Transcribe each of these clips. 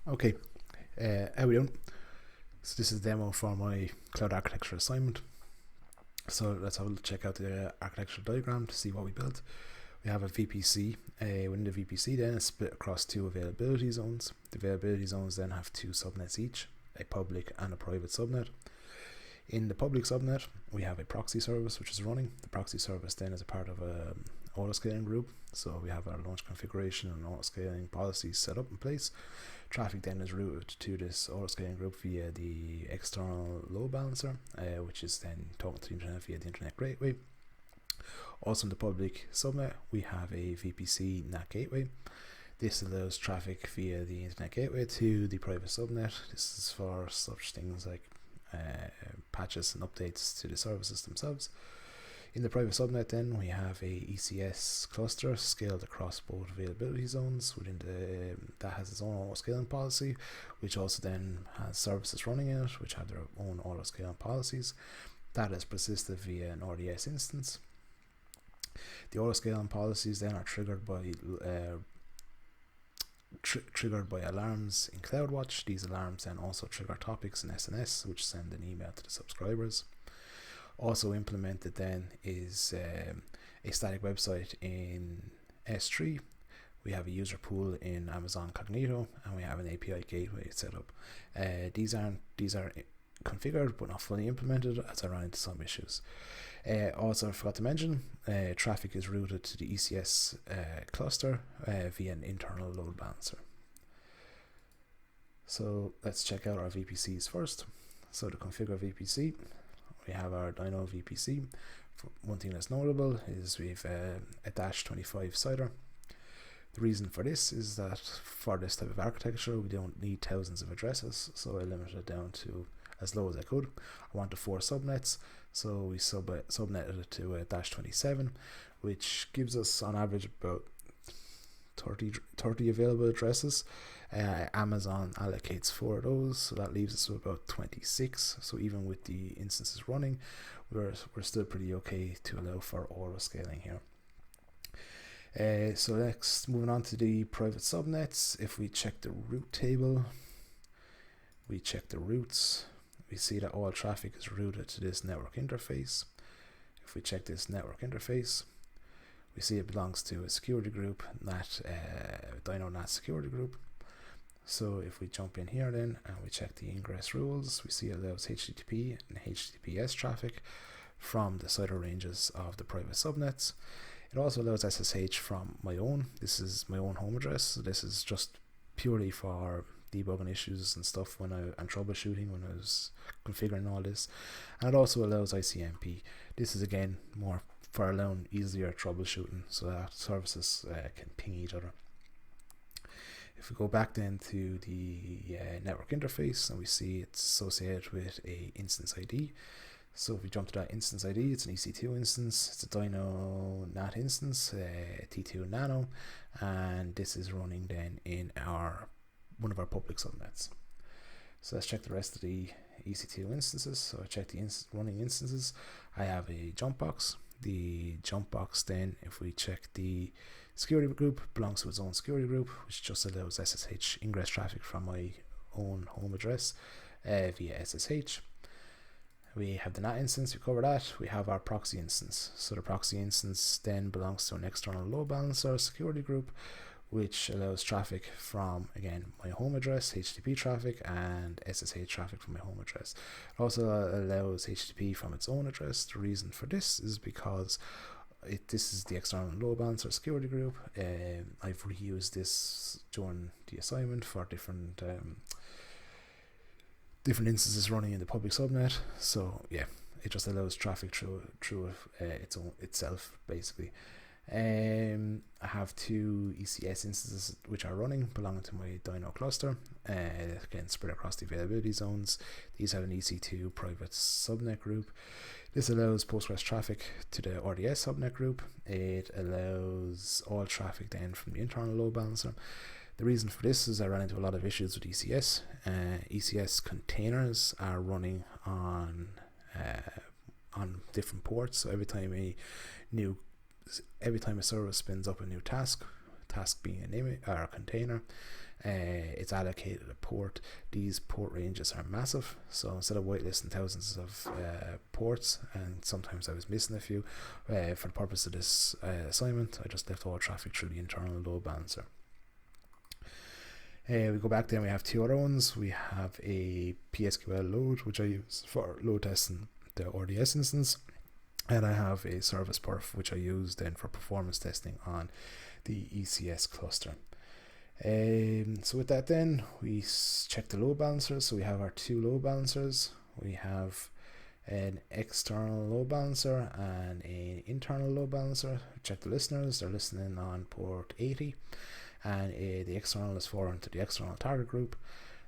Okay, how we doing? So this is a demo for my cloud architecture assignment. So let's have a check out the architectural diagram to see what we built. We have a VPC. Within the VPC then it's split across two availability zones. The availability zones then have two subnets each, a public and a private subnet. In the public subnet, we have a proxy service which is running. The proxy service then is a part of a autoscaling group. So we have our launch configuration and autoscaling policies set up in place. Traffic then is routed to this autoscaling group via the external load balancer, which is then talking to the internet via the internet gateway. Also in the public subnet, we have a VPC NAT gateway. This allows traffic via the internet gateway to the private subnet. This is for such things like patches and updates to the services themselves. In the private subnet then we have a ECS cluster scaled across both availability zones. Within that has its own auto scaling policy, which also then has services running in it which have their own auto scaling policies. That is persisted via an RDS instance. The auto scaling policies then are triggered by alarms in CloudWatch. These alarms then also trigger topics in SNS, which send an email to the subscribers. Also implemented then is a static website in S3. We have a user pool in Amazon Cognito, and we have an API gateway set up. These are configured but not fully implemented, as I ran into some issues. Also, I forgot to mention, traffic is routed to the ECS cluster via an internal load balancer. So let's check out our VPCs first. So to configure VPC, we have our Dino VPC. One thing that's notable is we've a -25 CIDR. The reason for this is that for this type of architecture we don't need thousands of addresses, so I limited it down to as low as I could. I wanted 4 subnets, so we subnetted it to a -27, which gives us on average about 30 available addresses. Amazon allocates 4 of those, so that leaves us with about 26. So even with the instances running, we're still pretty okay to allow for auto scaling here. So next, moving on to the private subnets. If we check the route table, we check the routes, we see that all traffic is routed to this network interface. If we check this network interface, we see it belongs to a security group, Dino NAT security group. So if we jump in here then and we check the ingress rules, we see it allows HTTP and HTTPS traffic from the CIDR ranges of the private subnets. It also allows SSH from my own. This is my own home address. So this is just purely for debugging issues and stuff and troubleshooting when I was configuring all this. And it also allows ICMP. This is again more for allowing easier troubleshooting so that services can ping each other. If we go back then to the network interface, and we see it's associated with a instance ID. So if we jump to that instance ID, it's an EC2 instance, it's a Dino NAT instance, T2 Nano, and this is running then in one of our public subnets. So let's check the rest of the EC2 instances. So I check the running instances. I have a jump box. The jump box then, if we check the security group, belongs to its own security group, which just allows SSH ingress traffic from my own home address via SSH. We have the NAT instance, we cover that. We have our proxy instance. So the proxy instance then belongs to an external load balancer security group, which allows traffic from, again, my home address, HTTP traffic, and SSH traffic from my home address. It also allows HTTP from its own address. The reason for this is because this is the external load balancer security group. I've reused this during the assignment for different instances running in the public subnet. So yeah, it just allows traffic through itself basically. I have 2 ECS instances which are running, belonging to my Dino cluster, again spread across the availability zones. These have an EC2 private subnet group. This allows Postgres traffic to the RDS subnet group. It allows all traffic then from the internal load balancer. The reason for this is I ran into a lot of issues with ECS. ECS containers are running on different ports, so every time a service spins up a new task being a container, it's allocated a port. These port ranges are massive, so instead of whitelisting thousands of ports, and sometimes I was missing a few, for the purpose of this assignment, I just left all traffic through the internal load balancer. We go back then, we have two other ones. We have a PSQL load, which I use for load testing the RDS instance, and I have a service perf, which I use then for performance testing on the ECS cluster. So with that then, we check the load balancers. So we have our two load balancers. We have an external load balancer and an internal load balancer. Check the listeners, they're listening on port 80, and the external is forwarded to the external target group.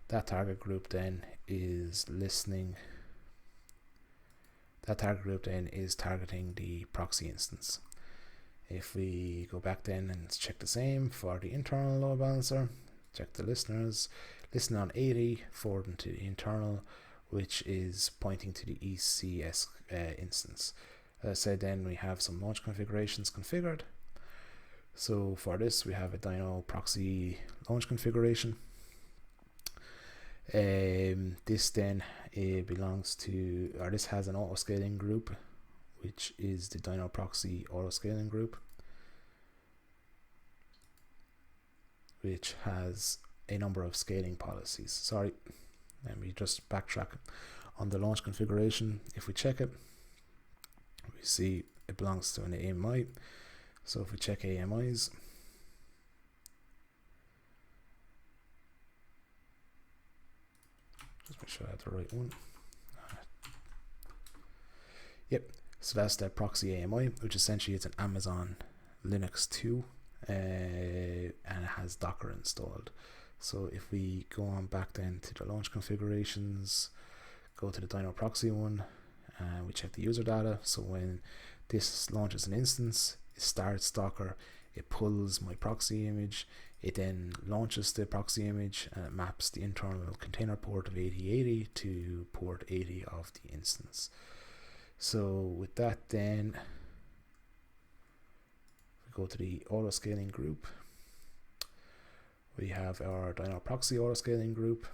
That target group then is listening. That target group then is targeting the proxy instance. If we go back then and check the same for the internal load balancer, check the listeners, listen on 80, forwarding to the internal, which is pointing to the ECS instance. As I said, then we have some launch configurations configured. So for this, we have a Dino proxy launch configuration. This then belongs to, or this has an auto scaling group, which is the Dino proxy auto scaling group, which has a number of scaling policies. Sorry, let me just backtrack on the launch configuration. If we check it, we see it belongs to an AMI. So if we check AMIs, just make sure I have the right one. Yep. So that's the proxy AMI, which essentially is an Amazon Linux 2, and it has Docker installed. So if we go on back then to the launch configurations, go to the Dino proxy one, and we check the user data. So when this launches an instance, it starts Docker, it pulls my proxy image, it then launches the proxy image, and it maps the internal container port of 8080 to port 80 of the instance. So with that then, we go to the auto scaling group. We have our Dino proxy auto scaling group,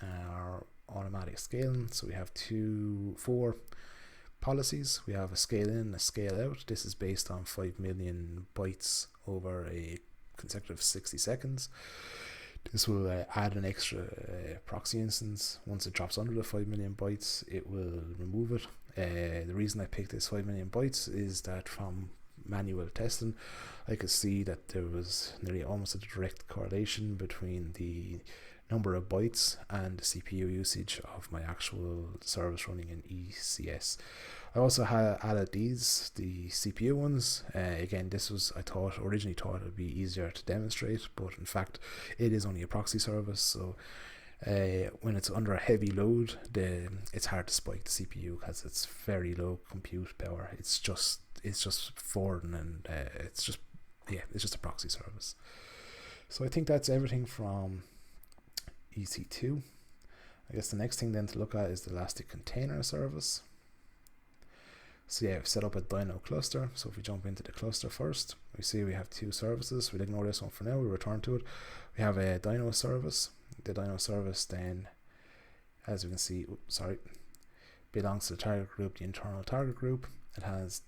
our automatic scaling. So we have 4 policies. We have a scale in, a scale out. This is based on 5 million bytes over a consecutive 60 seconds. This will add an extra proxy instance. Once it drops under the 5 million bytes, it will remove it. The reason I picked this 5 million bytes is that from manual testing, I could see that there was nearly almost a direct correlation between the number of bytes and the CPU usage of my actual service running in ECS. I also had added the CPU ones. Again, this was, originally thought it would be easier to demonstrate, but in fact it is only a proxy service, so when it's under a heavy load, it's hard to spike the CPU because it's very low compute power. It's just forwarding, and it's just a proxy service. So I think that's everything from EC2. I guess the next thing then to look at is the Elastic Container Service. So yeah, I've set up a Dino cluster. So if we jump into the cluster first, we see we have 2 services. We'll ignore this one for now, we'll return to it. We have a Dino service. The Dino service then, as we can see, belongs to the target group, the internal target group.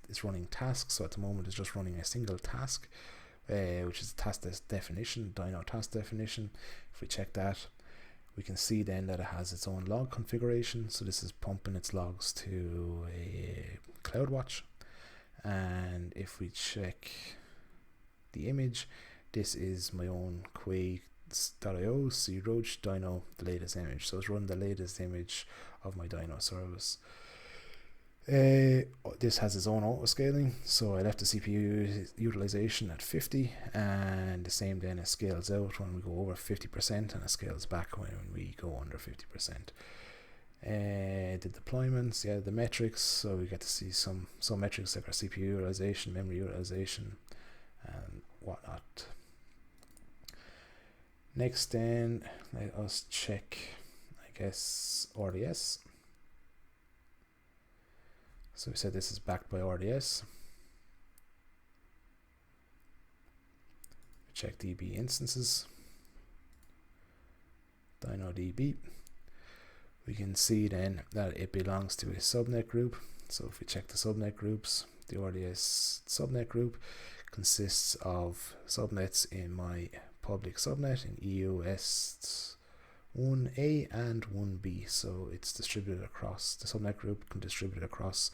It's running tasks, so at the moment it's just running a single task, which is task definition, Dino task definition. If we check that, we can see then that it has its own log configuration. So this is pumping its logs to a CloudWatch. And if we check the image, this is my own Quay.io, Roach Dino, the latest image. So it's running the latest image of my Dino service. This has its own auto scaling, so I left the CPU utilization at 50, and the same then it scales out when we go over 50%, and it scales back when we go under 50%. The deployments, the metrics, so we get to see some metrics like our CPU utilization, memory utilization, and whatnot. Next then, let us check, I guess, RDS. So we said this is backed by RDS. We check DB instances. DynoDB. We can see then that it belongs to a subnet group. So if we check the subnet groups, the RDS subnet group consists of subnets in my public subnet in EOS 1A and 1B. So it's distributed across, the subnet group can distribute across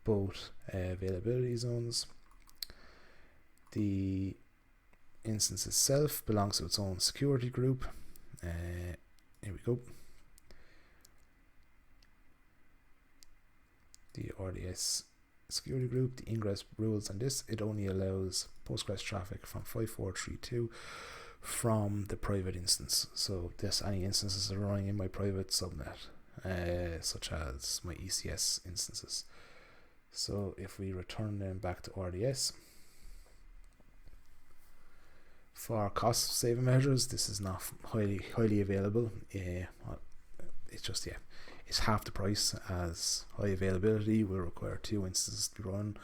both availability zones. The instance itself belongs to its own security group. Here we go. The RDS security group, the ingress rules on this, it only allows Postgres traffic from 5432 from the private instance. So this, any instances that are running in my private subnet, such as my ECS instances. So if we return them back to RDS, for cost saving measures, this is not highly available. It's just, it's half the price as high availability will require 2 instances to be run,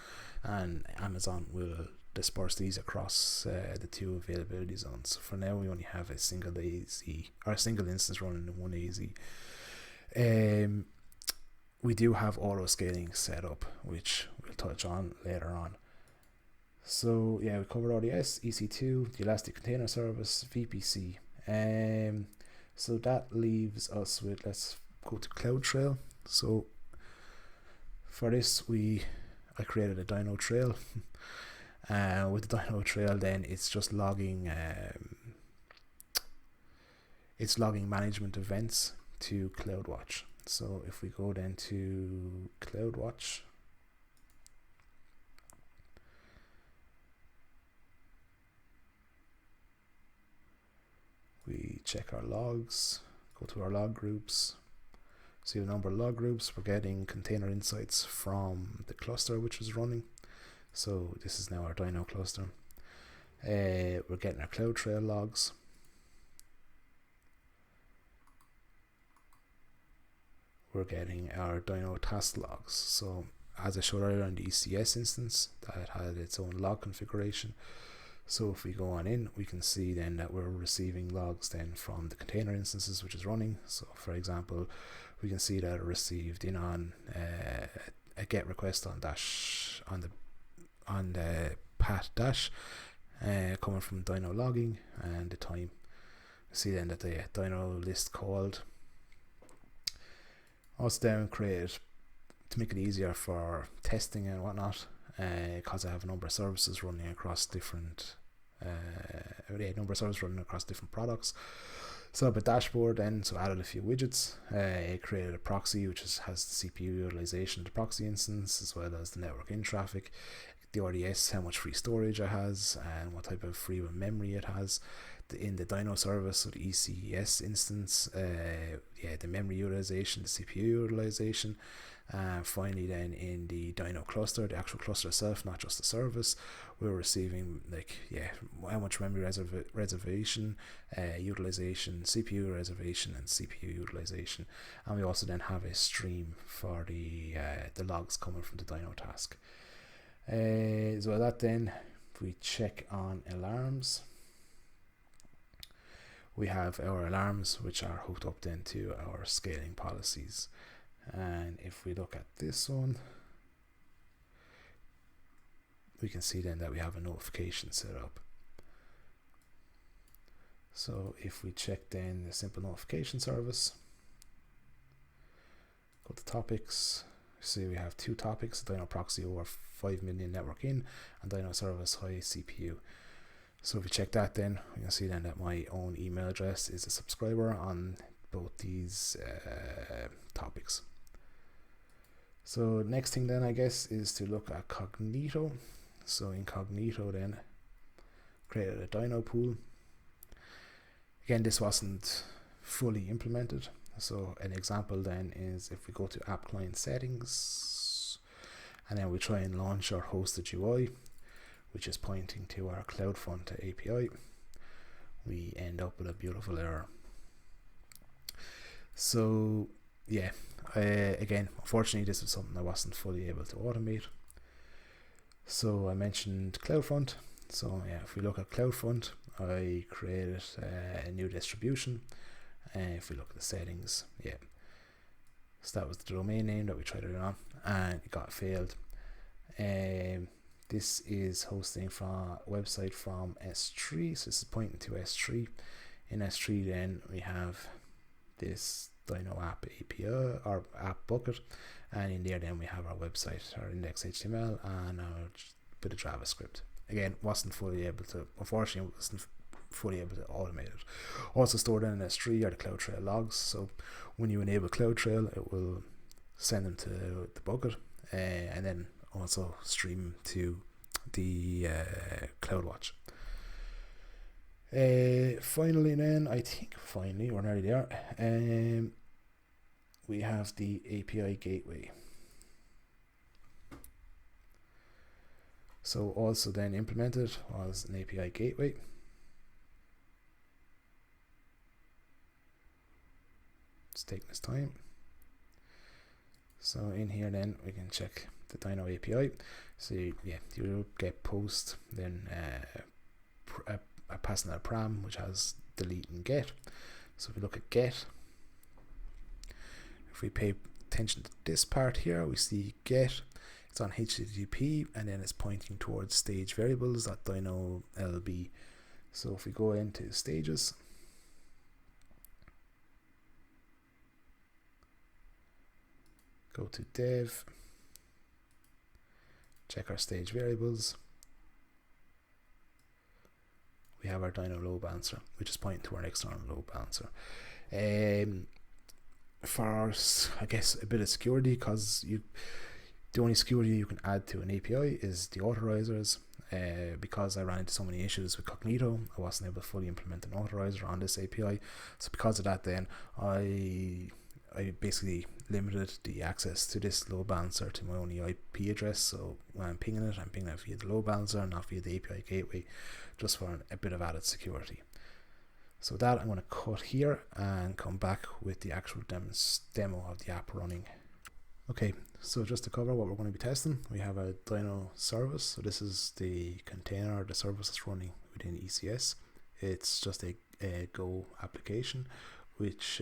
and Amazon will disperse these across the 2 availability zones. So for now, we only have a single AZ or a single instance running in 1 AZ. We do have auto scaling set up, which we'll touch on later on. So we covered RDS, EC2, the Elastic Container Service, VPC. So that leaves us with, let's go to CloudTrail. So for this, I created a Dynotrail. With the Dynotrail, then it's just logging. It's logging management events to CloudWatch. So if we go then to CloudWatch, we check our logs, go to our log groups, see the number of log groups. We're getting container insights from the cluster which is running. So this is now our Dyno cluster. We're getting our CloudTrail logs. We're getting our Dyno task logs. So as I showed earlier on the ECS instance, that had its own log configuration. So if we go on in, we can see then that we're receiving logs then from the container instances which is running. So for example, we can see that it received in on a get request on dash on the pat dash coming from Dyno logging and the time. We see then that the Dyno list called also down created to make it easier for testing and whatnot, because I have a number of services running across different products. So up a dashboard then, so added a few widgets, created a proxy which has the CPU utilization of the proxy instance as well as the network in traffic, the RDS, how much free storage it has and what type of free memory it has. In the Dyno service, so the ECS instance, the memory utilization, the CPU utilization. Finally then in the Dyno cluster, the actual cluster itself, not just the service, we're receiving how much memory reservation, utilization, CPU reservation and CPU utilization. And we also then have a stream for the logs coming from the Dyno task. So that then, if we check on alarms, we have our alarms which are hooked up then to our scaling policies. And if we look at this one, we can see then that we have a notification set up. So if we check then the simple notification service, go to topics, see we have 2 topics, Dyno proxy over 5 million network in and Dyno service high CPU. So if we check that then, we can see then that my own email address is a subscriber on both these topics. So next thing then I guess is to look at Cognito. So in Cognito then, created a Dyno pool. Again, this wasn't fully implemented. So an example then is if we go to app client settings and then we try and launch our hosted UI, which is pointing to our CloudFront API, we end up with a beautiful error. So again, unfortunately this is something I wasn't fully able to automate. So I mentioned CloudFront. So if we look at CloudFront, I created a new distribution If we look at the settings, yeah, so that was the domain name that we tried it on, and it got failed. This is hosting from a website from S3, so this is pointing to S3. In S3 then we have this Dino app API or app bucket, and in there then we have our website, our index.html, and our bit of JavaScript. Again, unfortunately wasn't fully able to automate it. Also stored in S3 are the CloudTrail logs, so when you enable CloudTrail it will send them to the bucket, and then also stream to the CloudWatch. Finally then, we're nearly there, we have the API gateway. So also then implemented was an API gateway. It's taking its time. So in here then we can check the Dino API. So yeah, you get post, then passing a param which has delete and get. So if we look at get, if we pay attention to this part here, we see get, it's on HTTP, and then it's pointing towards stage variables.dino lb. So if we go into stages, go to dev, check our stage variables, we have our Dino load balancer, which is pointing to our external load balancer. For I guess a bit of security, because the only security you can add to an API is the authorizers. Because I ran into so many issues with Cognito, I wasn't able to fully implement an authorizer on this API. So because of that, then I basically limited the access to this load balancer to my only IP address. So when I'm pinging it via the load balancer, not via the API gateway, just for a bit of added security. So with that, I'm going to cut here and come back with the actual demo of the app running. Okay, so just to cover what we're going to be testing, we have a Dino service. So this is the container, the service that's running within ECS. It's just a Go application, which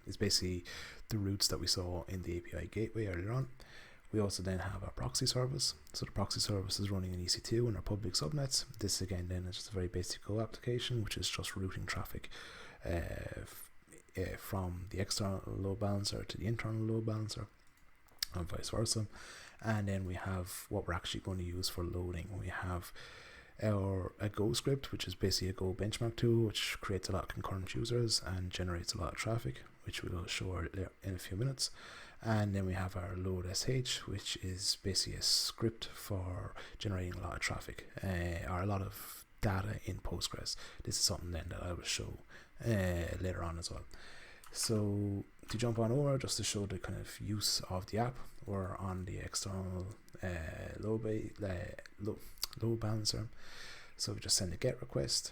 is basically the routes that we saw in the API gateway earlier on. We also then have our proxy service. So the proxy service is running in EC2 and our public subnets. This again then is just a very basic Go application, which is just routing traffic from the external load balancer to the internal load balancer, and vice versa. And then we have what we're actually going to use for loading. We have a Go script, which is basically a Go benchmark tool, which creates a lot of concurrent users and generates a lot of traffic, which we will show in a few minutes. And then we have our load sh, which is basically a script for generating a lot of traffic or a lot of data in Postgres. This is something then that I will show later on as well. So to jump on over, just to show the kind of use of the app, we're on the external load balancer. So we just send a get request.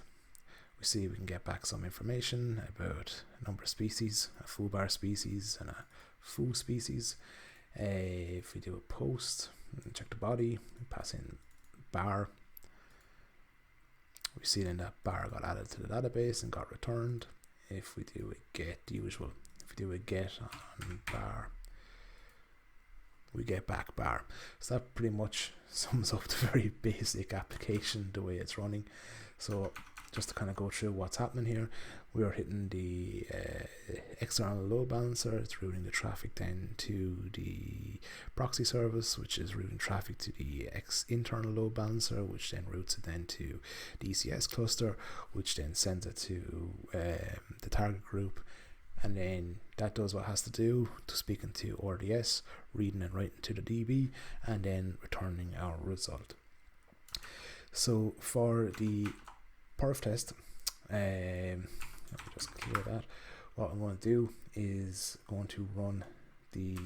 We see we can get back some information about a number of species, a foobar species and a foo species. If we do a post, check the body, we pass in bar. We see then that bar got added to the database and got returned. If we do a get, the usual, if we do a get on bar, we get back bar. So that pretty much sums up the very basic application, the way it's running. So just to kind of go through what's happening here, we are hitting the external load balancer. It's routing the traffic then to the proxy service, which is routing traffic to the internal load balancer, which then routes it then to the ECS cluster, which then sends it to the target group. And then that does what it has to do, to speaking to RDS, reading and writing to the DB, and then returning our result. So for the perf test, let me just clear that. What I'm going to do is going to run the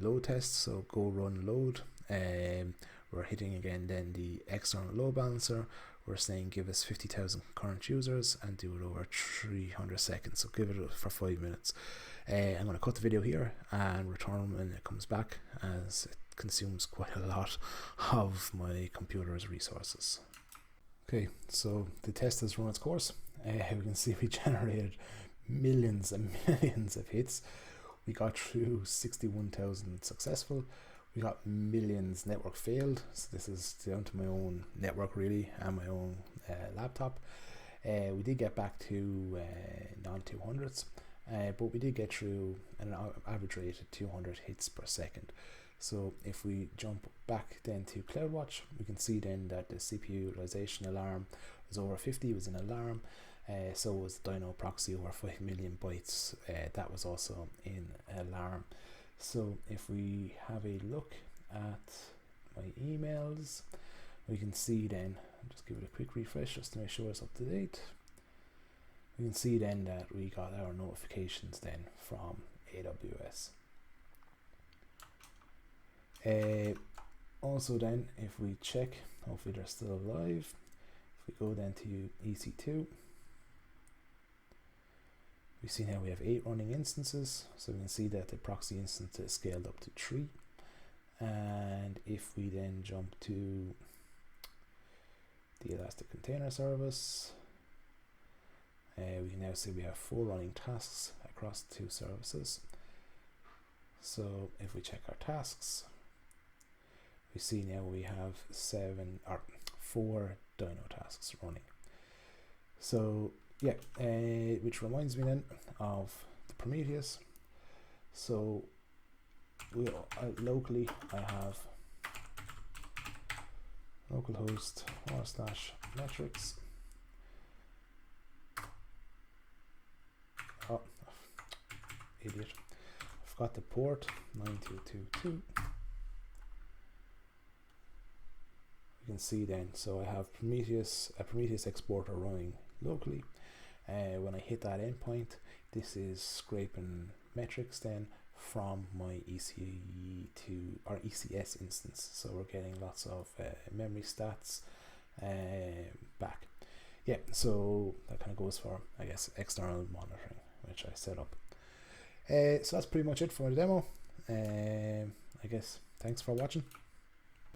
load test. So go run load. We're hitting again then the external load balancer. We're saying give us 50,000 current users and do it over 300 seconds. So give it for 5 minutes. I'm going to cut the video here and return when it comes back, as it consumes quite a lot of my computer's resources. Okay, so the test has run its course. we can see we generated millions and millions of hits. We got through 61,000 successful. We got millions network failed. So this is down to my own network really and my own laptop. We did get back to non-200s, but we did get through an average rate of 200 hits per second. So if we jump back then to CloudWatch, we can see then that the CPU utilization alarm was over 50, it was an alarm. So was Dino Proxy over 5 million bytes, that was also in alarm. So if we have a look at my emails, we can see then, I'll just give it a quick refresh just to make sure it's up to date. We can see then that we got our notifications then from AWS. Also then, if we check, hopefully they're still alive. If we go then to EC2, we see now we have 8 running instances, so we can see that the proxy instance is scaled up to 3. And if we then jump to the Elastic Container Service, we can now see we have 4 running tasks across 2 services. So if we check our tasks, we see now we have 4 Dino tasks running. So yeah, which reminds me then of the Prometheus. So locally I have localhost /metrics. Oh, idiot! I forgot the port 9222. You can see then, so I have a Prometheus exporter running locally. When I hit that endpoint, this is scraping metrics then from my EC2 or ECS instance. So we're getting lots of memory stats back. Yeah, so that kind of goes for, I guess, external monitoring, which I set up. So that's pretty much it for the demo. I guess thanks for watching.